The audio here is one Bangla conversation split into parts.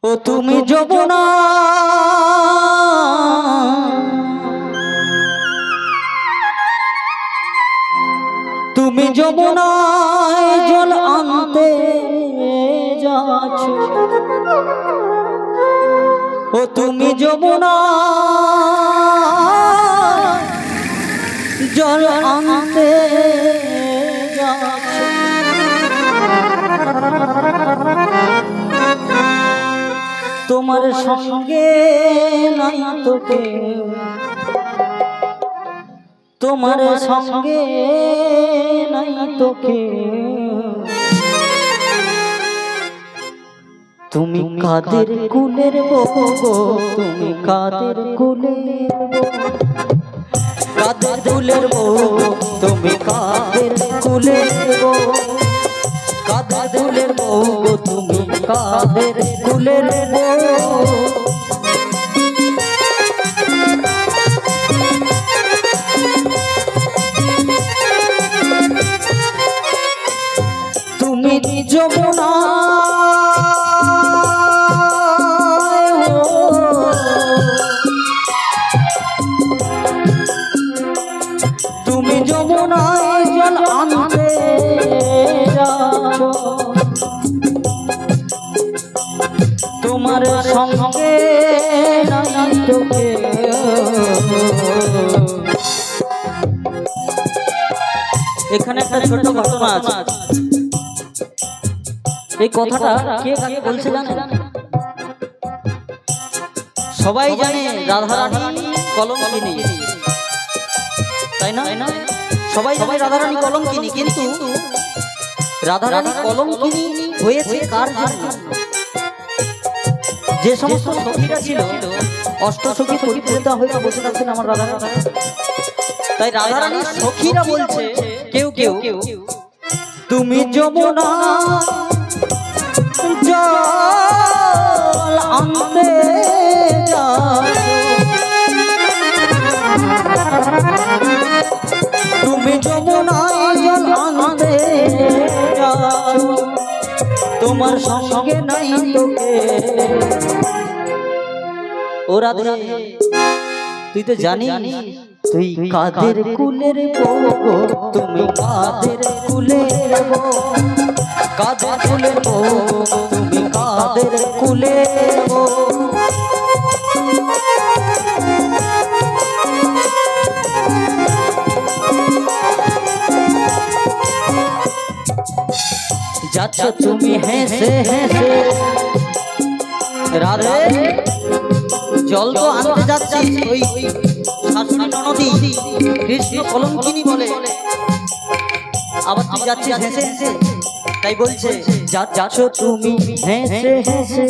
ও তুমি যমুনা তুমি যমুনায় জল আনতে যাচ্ছ ও তুমি যমুনা জল আনতে যাচ্ছ তোমার সঙ্গে নাই তো কেউ তোমার সঙ্গে নাই তো কেউ তুমি কাদের কুলের বউ তুমি কাদের কুলের কাদের কুলের বউ তুমি কাদের কুলের বউ কাদের কুলের বউ তুমি কাদের কুলের বউ তুমি যমুনা তুমি যমুনায় জল আনতে যাচ্ছ তোমার সঙ্গে নাই তো কেউ এখানে একটা ছোট ঘটনা আছে এই কথাটা কে কাকে বলছে জানেন সবাই জানে রাধারানী কলঙ্কিনী তাই না সবাই সবাই রাধারানী কলঙ্কিনী কিন্তু রাধারানী কলঙ্কিনী হয়েছে কার জন্য যে সমস্ত সখীরা ছিল অষ্টসখী পরিপূর্ণতা হয়ে বসে থাকছেন আমার রাধারানী তাই রাধারানীর সখীরা বলছে কেউ কেউ তুমি যমুনা জল আনতে তুমি যমুনায় জল আনতে তোমার সঙ্গে নাই তোকে ও রাধে তুই তো জানিস তুই কাদের কুলের বউ তুমি কাদের কুলের বউ কাদের কুলের বউ তুমি কাদের কুলের বউ যাচ্ছ তুমি হেসে হেসে রাধে জল তো আনতে যাচ্ছি ওই শাশুড়ি ননদি কৃষ্ণ কলঙ্কিনী বলে আবার তুই যাচ্ছিস হেসে হেসে তাই বলছে যাচ্ছ তুমি হেসে হেসে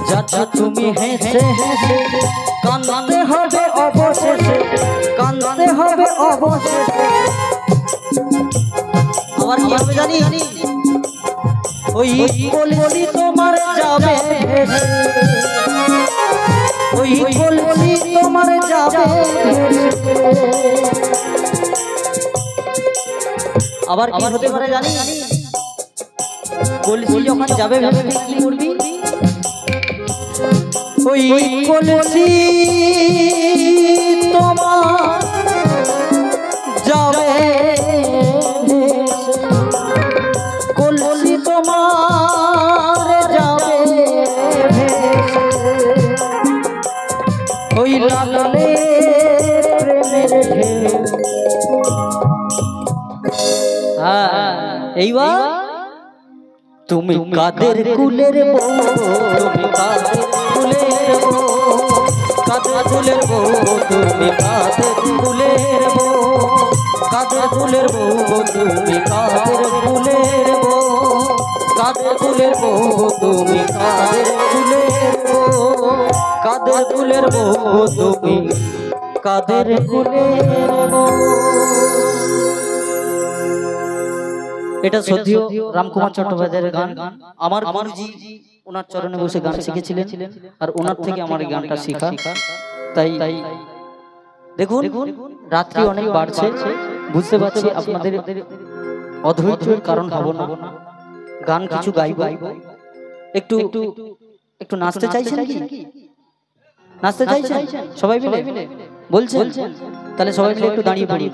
যাচ্ছ তুমি হেসে হেসে কাঁদতে হবে অবশেষে কাঁদতে হবে অবশেষে আবার কি হবে জানি ওই বলি তোমার যাবে ওই বলি তোমার যাবে আবার কি হতে পারে জানি বলছি যখন যাবে ভেবে কি করবি ওই বলছি তোমার যাবে কলসি তোমার যাবে ওই লাগলে প্রেমের ঢেউ এইবার তুমি কাদের কুলের বউ তুমি কাদের কুলের বউ কাদের কুলের বউ তুমি কাদের কুলের বউ কাদের কুলের বউ তুমি কাদের কুলের বউ কাদের কুলের বউ তুমি কাদের কুলের বউ কাদের কুলের বউ তুমি কাদের কুলের বউ এটা সত্যিও রামকুমার চট্টোপাধ্যায়ের গান আমার গুরুজি ওনার চরণে বসে গান শিখেছিলেন আর ওনার থেকে আমার এই গানটা শেখা তাই দেখুন রাত্রি অনেক বাড়ছে বুঝতে পারছি আপনাদের অধৈর্যের কারণ হব না, গান কিছু গাইব, একটু একটু নাচতে চাইছেন কি? নাচতে চাইছেন সবাই মিলে বলছেন? তাহলে সবাই মিলে একটু দাঁড়িয়ে পড়ি।